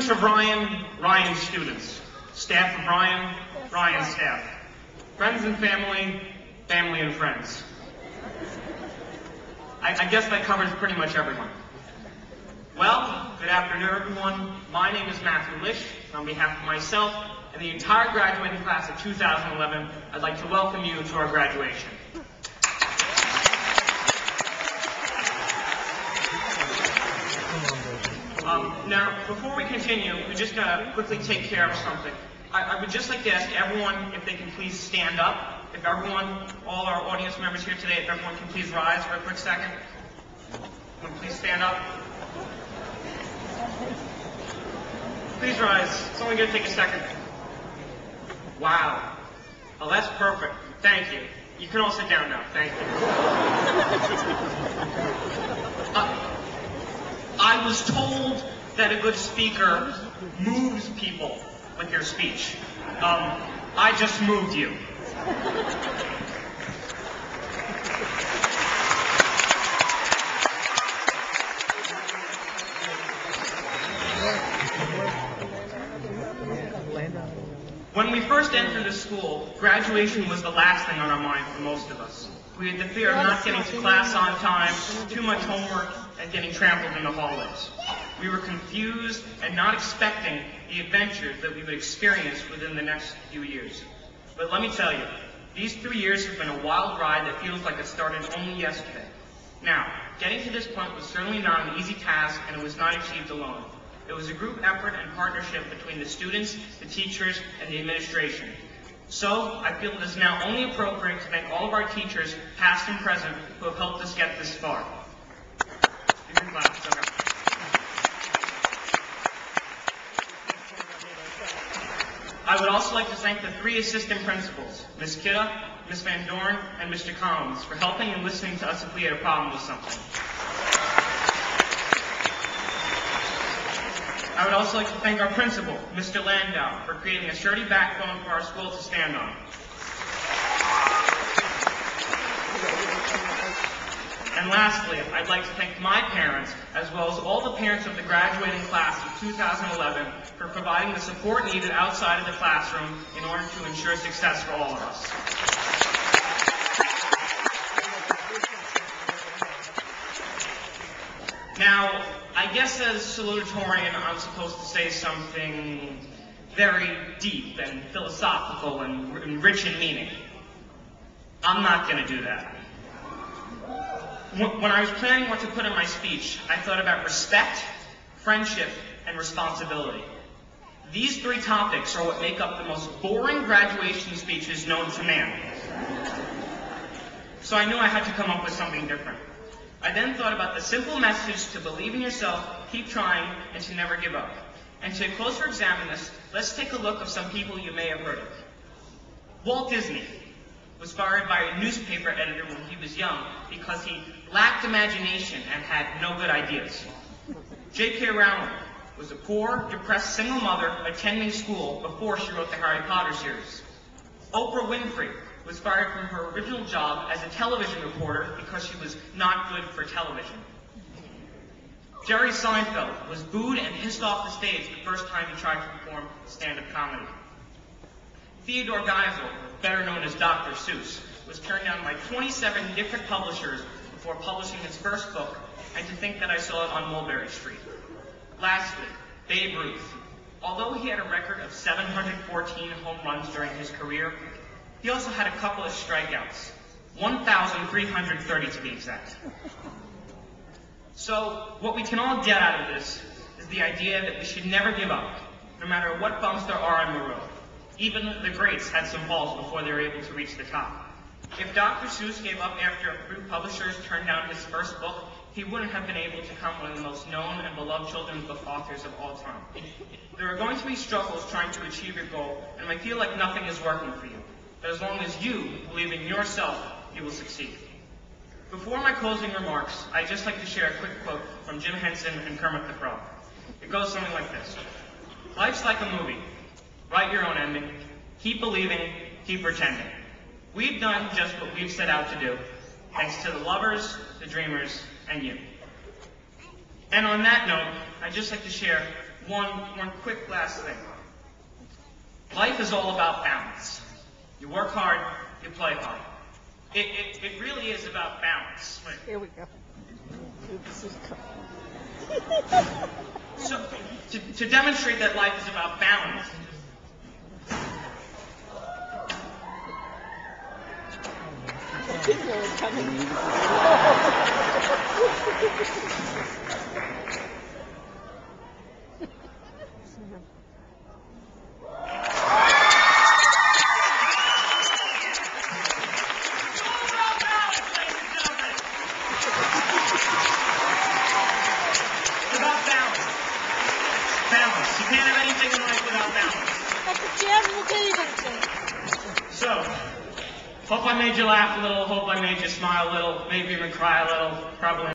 Students of Ryan, Ryan's students. Staff of Ryan, Ryan's staff. Friends and family, family and friends. I guess that covers pretty much everyone. Well, good afternoon, everyone. My name is Matthew Lish, and on behalf of myself and the entire graduating class of 2011, I'd like to welcome you to our graduation. Now, before we continue, we just gotta quickly take care of something. I would just like to ask everyone if they can please stand up. If everyone, all our audience members here today, if everyone can please rise for a quick second. Please stand up. Please rise. It's only going to take a second. Wow. Oh, that's perfect. Thank you. You can all sit down now. Thank you. I was told that a good speaker moves people with their speech. I just moved you. When we first entered the school, graduation was the last thing on our mind for most of us. We had the fear of not getting to class on time, too much homework, and getting trampled in the hallways. We were confused and not expecting the adventures that we would experience within the next few years. But let me tell you, these 3 years have been a wild ride that feels like it started only yesterday. Now, getting to this point was certainly not an easy task, and it was not achieved alone. It was a group effort and partnership between the students, the teachers, and the administration. So, I feel it is now only appropriate to thank all of our teachers, past and present, who have helped us get this far. I would also like to thank the 3 assistant principals, Ms. Kidda, Ms. Van Dorn, and Mr. Collins, for helping and listening to us if we had a problem with something. I would also like to thank our principal, Mr. Landau, for creating a sturdy backbone for our school to stand on. And lastly, I'd like to thank my parents, as well as all the parents of the graduating class of 2011, for providing the support needed outside of the classroom in order to ensure success for all of us. Now, I guess as salutatorian, I'm supposed to say something very deep and philosophical and rich in meaning. I'm not going to do that. When I was planning what to put in my speech, I thought about respect, friendship, and responsibility. These 3 topics are what make up the most boring graduation speeches known to man. So I knew I had to come up with something different. I then thought about the simple message to believe in yourself, keep trying, and to never give up. And to closer examine this, let's take a look of some people you may have heard of. Walt Disney was fired by a newspaper editor when he was young because he lacked imagination and had no good ideas. J.K. Rowling was a poor, depressed single mother attending school before she wrote the Harry Potter series. Oprah Winfrey was fired from her original job as a television reporter because she was not good for television. Jerry Seinfeld was booed and hissed off the stage the first time he tried to perform stand-up comedy. Theodore Geisel, better known as Dr. Seuss, was turned down by 27 different publishers before publishing his first book, and to think that I saw it on Mulberry Street. Lastly, Babe Ruth. Although he had a record of 714 home runs during his career, he also had a couple of strikeouts, 1,330 to be exact. So, what we can all get out of this is the idea that we should never give up, no matter what bumps there are on the road. Even the greats had some falls before they were able to reach the top. If Dr. Seuss gave up after 3 publishers turned down his first book, he wouldn't have been able to become one of the most known and beloved children's book authors of all time. There are going to be struggles trying to achieve your goal, and it might feel like nothing is working for you. But as long as you believe in yourself, you will succeed. Before my closing remarks, I'd just like to share a quick quote from Jim Henson and Kermit the Frog. It goes something like this. Life's like a movie. Write your own ending. Keep believing. Keep pretending. We've done just what we've set out to do, thanks to the lovers, the dreamers, and you. And on that note, I'd just like to share one quick last thing. Life is all about balance. You work hard, you play hard. It really is about balance. Here we go. So, to demonstrate that life is about balance, People are coming. balance. You can't have anything in life without balance. So, hope I made you laugh a little, hope I made you smile a little, maybe even cry a little, probably.